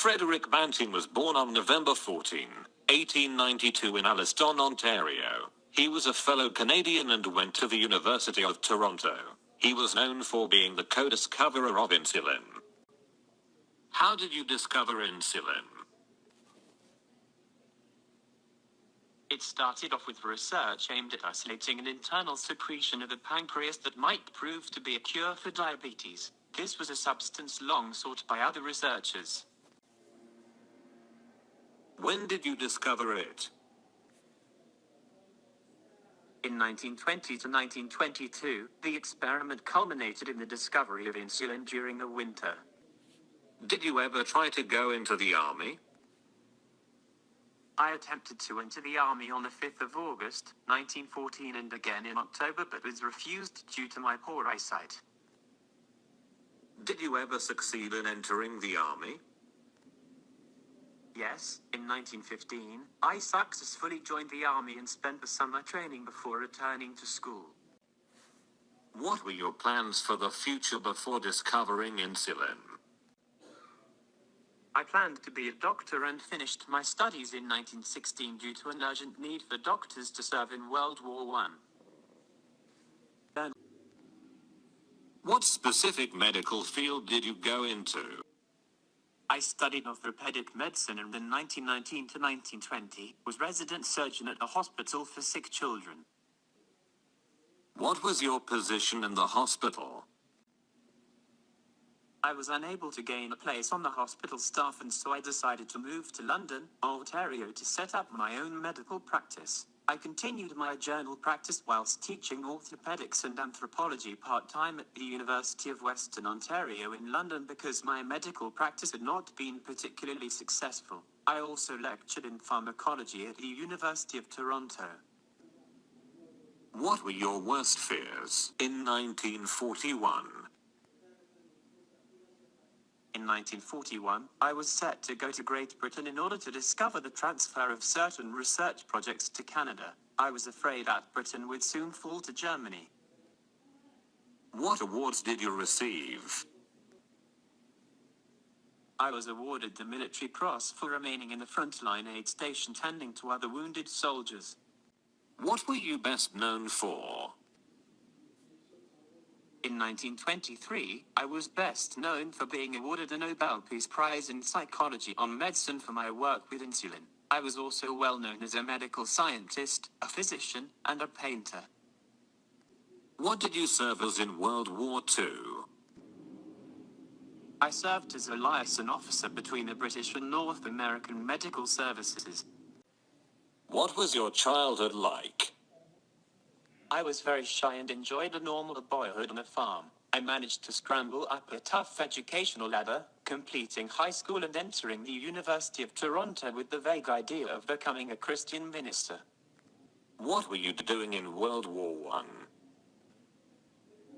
Frederick Banting was born on November 14, 1892 in Alliston, Ontario. He was a fellow Canadian and went to the University of Toronto. He was known for being the co-discoverer of insulin. How did you discover insulin? It started off with research aimed at isolating an internal secretion of the pancreas that might prove to be a cure for diabetes. This was a substance long sought by other researchers. When did you discover it? In 1920 to 1922, the experiment culminated in the discovery of insulin during the winter. Did you ever try to go into the army? I attempted to enter the army on the 5th of August, 1914 and again in October but was refused due to my poor eyesight. Did you ever succeed in entering the army? Yes, in 1915, I successfully joined the army and spent the summer training before returning to school. What were your plans for the future before discovering insulin? I planned to be a doctor and finished my studies in 1916 due to an urgent need for doctors to serve in World War I. What specific medical field did you go into? I studied orthopedic medicine and in 1919 to 1920 was resident surgeon at a hospital for sick children. What was your position in the hospital? I was unable to gain a place on the hospital staff and so I decided to move to London, Ontario to set up my own medical practice. I continued my journal practice whilst teaching orthopedics and anthropology part-time at the University of Western Ontario in London because my medical practice had not been particularly successful. I also lectured in pharmacology at the University of Toronto. What were your worst fears in 1941? In 1941, I was set to go to Great Britain in order to discover the transfer of certain research projects to Canada. I was afraid that Britain would soon fall to Germany. What awards did you receive? I was awarded the Military Cross for remaining in the frontline aid station tending to other wounded soldiers. What were you best known for? In 1923, I was best known for being awarded a Nobel Peace Prize in Psychology on Medicine for my work with insulin. I was also well known as a medical scientist, a physician, and a painter. What did you serve as in World War II? I served as a liaison officer between the British and North American medical services. What was your childhood like? I was very shy and enjoyed a normal boyhood on a farm. I managed to scramble up a tough educational ladder, completing high school and entering the University of Toronto with the vague idea of becoming a Christian minister. What were you doing in World War I?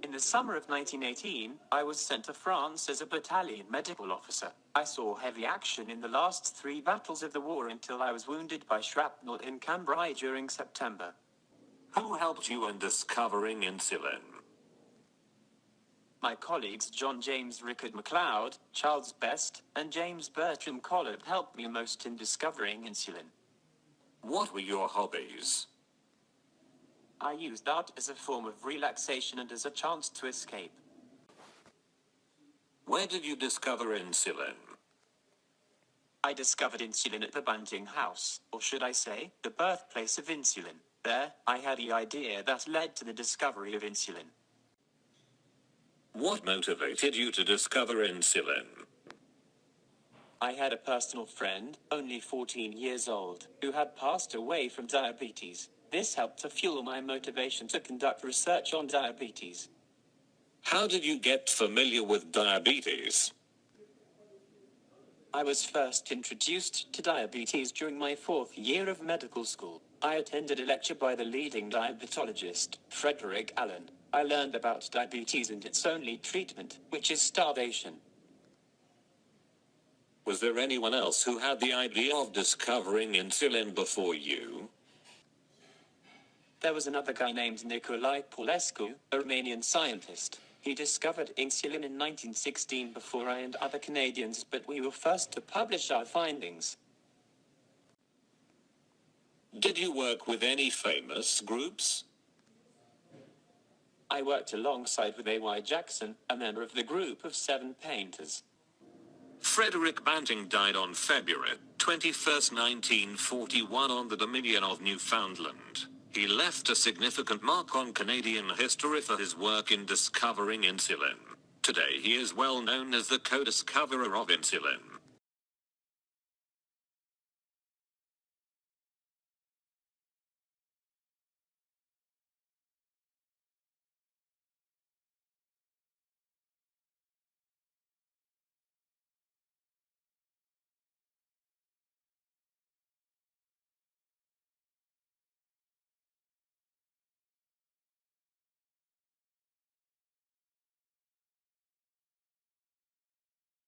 In the summer of 1918, I was sent to France as a battalion medical officer. I saw heavy action in the last 3 battles of the war until I was wounded by shrapnel in Cambrai during September. Who helped you in discovering insulin? My colleagues John James Rickard MacLeod, Charles Best, and James Bertram Collard helped me most in discovering insulin. What were your hobbies? I used art as a form of relaxation and as a chance to escape. Where did you discover insulin? I discovered insulin at the Banting house, or should I say, the birthplace of insulin. There, I had the idea that led to the discovery of insulin. What motivated you to discover insulin? I had a personal friend, only 14 years old, who had passed away from diabetes. This helped to fuel my motivation to conduct research on diabetes. How did you get familiar with diabetes? I was first introduced to diabetes during my 4th year of medical school. I attended a lecture by the leading diabetologist, Frederick. I learned about diabetes and its only treatment, which is starvation. Was there anyone else who had the idea of discovering insulin before you? There was another guy named Nicolae Paulescu, a Romanian scientist. He discovered insulin in 1916 before I and other Canadians, but we were first to publish our findings. Did you work with any famous groups? I worked alongside with A.Y. Jackson, a member of the group of 7 painters. Frederick Banting died on February 21, 1941 on the Dominion of Newfoundland. He left a significant mark on Canadian history for his work in discovering insulin. Today he is well known as the co-discoverer of insulin.